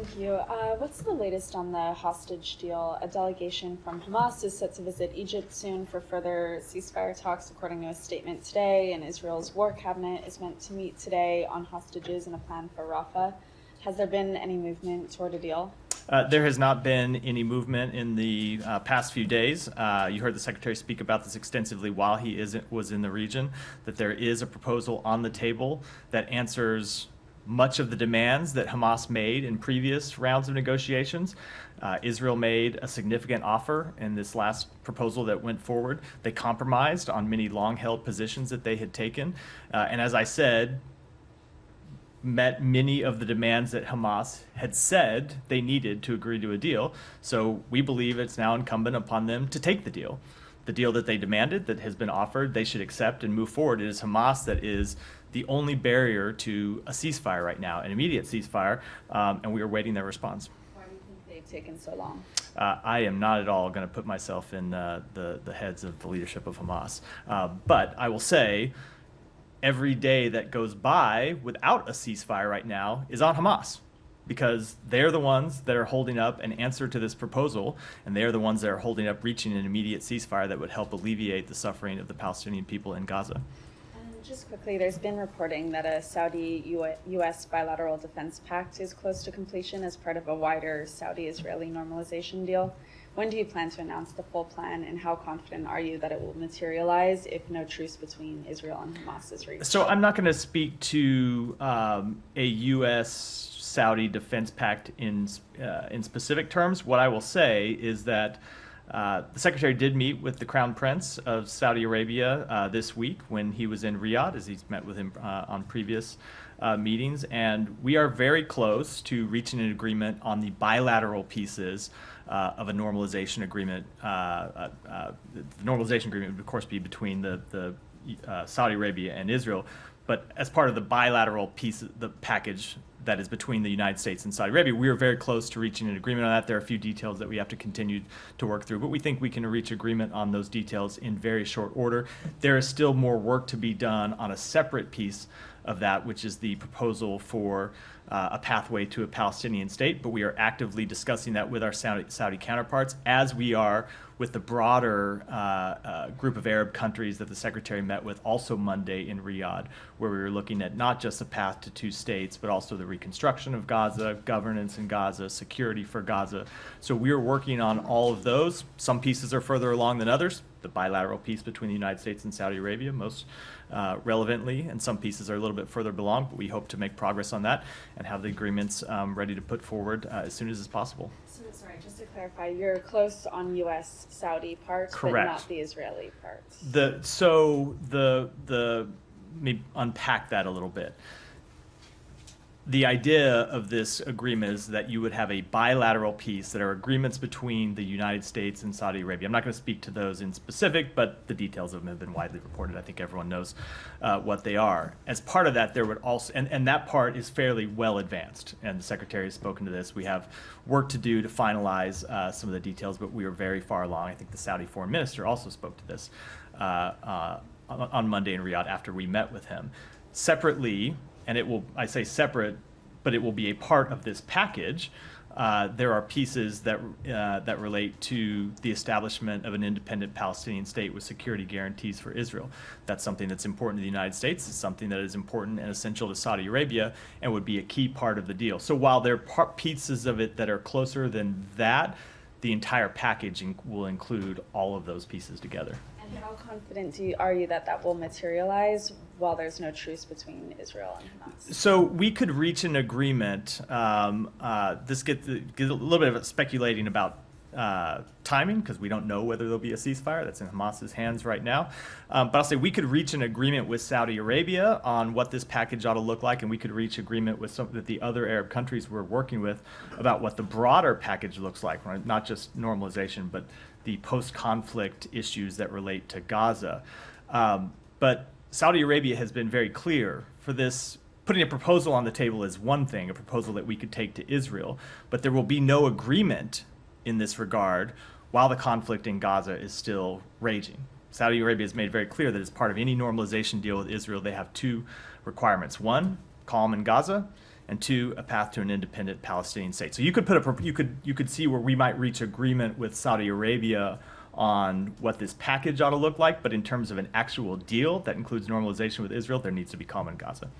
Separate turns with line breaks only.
Thank you. What's the latest on the hostage deal? A delegation from Hamas is set to visit Egypt soon for further ceasefire talks, according to a statement today, and Israel's war cabinet is meant to meet today on hostages and a plan for Rafah. Has there been any movement toward a deal?
There has not been any movement in the past few days. You heard the Secretary speak about this extensively while he was in the region, that there is a proposal on the table that answers much of the demands that Hamas made in previous rounds of negotiations. Israel made a significant offer in this last proposal that went forward. They compromised on many long-held positions that they had taken. And as I said, met many of the demands that Hamas had said they needed to agree to a deal. So we believe it's now incumbent upon them to take the deal. The deal that they demanded, that has been offered, they should accept and move forward. It is Hamas that is the only barrier to a ceasefire right now, an immediate ceasefire, and we are waiting their response.
Why do you think they've taken so long?
I am not at all going to put myself in the heads of the leadership of Hamas. But I will say, every day that goes by without a ceasefire right now is on Hamas, because they're the ones that are holding up an answer to this proposal, and they're the ones that are holding up reaching an immediate ceasefire that would help alleviate the suffering of the Palestinian people in Gaza.
And just quickly, there's been reporting that a Saudi-U.S. bilateral defense pact is close to completion as part of a wider Saudi-Israeli normalization deal. When do you plan to announce the full plan, and how confident are you that it will materialize if no truce between Israel and Hamas is reached?
So I'm not going to speak to a U.S.-Saudi defense pact in specific terms. What I will say is that the Secretary did meet with the Crown Prince of Saudi Arabia this week when he was in Riyadh, as he's met with him on previous meetings, and we are very close to reaching an agreement on the bilateral pieces of a normalization agreement. The normalization agreement would, of course, be between the Saudi Arabia and Israel, but as part of the bilateral piece, the package that is between the United States and Saudi Arabia, we are very close to reaching an agreement on that. There are a few details that we have to continue to work through, but we think we can reach agreement on those details in very short order. There is still more work to be done on a separate piece of that, which is the proposal for a pathway to a Palestinian state, but we are actively discussing that with our Saudi counterparts, as we are with the broader group of Arab countries that the Secretary met with also Monday in Riyadh, where we were looking at not just a path to two states, but also the reconstruction of Gaza, governance in Gaza, security for Gaza. So we are working on all of those. Some pieces are further along than others. The bilateral piece between the United States and Saudi Arabia, most relevantly, and some pieces are a little bit further along, but we hope to make progress on that and have the agreements ready to put forward as soon as is possible.
So, sorry, just to clarify, you're close on U.S.-Saudi parts,
Correct.
But not the Israeli parts.
Let me unpack that a little bit. The idea of this agreement is that you would have a bilateral piece that are agreements between the United States and Saudi Arabia. I'm not going to speak to those in specific, but the details of them have been widely reported. I think everyone knows what they are. As part of that, there would also, and that part is fairly well advanced, and the Secretary has spoken to this. We have work to do to finalize some of the details, but we are very far along. I think the Saudi Foreign Minister also spoke to this on Monday in Riyadh after we met with him. Separately, and it will, I say separate, but it will be a part of this package. There are pieces that relate to the establishment of an independent Palestinian state with security guarantees for Israel. That's something that's important to the United States. It's something that is important and essential to Saudi Arabia and would be a key part of the deal. So while there are pieces of it that are closer than that, the entire package will include all of those pieces together.
And how confident are you that that will materialize while there's no truce between Israel and Hamas?
So we could reach an agreement. This gets a little bit of speculating about timing, because we don't know whether there'll be a ceasefire. That's in Hamas's hands right now. But I'll say we could reach an agreement with Saudi Arabia on what this package ought to look like, and we could reach agreement with some of the other Arab countries we're working with about what the broader package looks like, right? Not just normalization, but the post-conflict issues that relate to Gaza. But Saudi Arabia has been very clear for this. Putting a proposal on the table is one thing, a proposal that we could take to Israel, but there will be no agreement in this regard while the conflict in Gaza is still raging. Saudi Arabia has made very clear that as part of any normalization deal with Israel, they have two requirements. One, calm in Gaza, and 2, a path to an independent Palestinian state. So you could put you could see where we might reach agreement with Saudi Arabia on what this package ought to look like, but in terms of an actual deal that includes normalization with Israel, there needs to be calm in Gaza.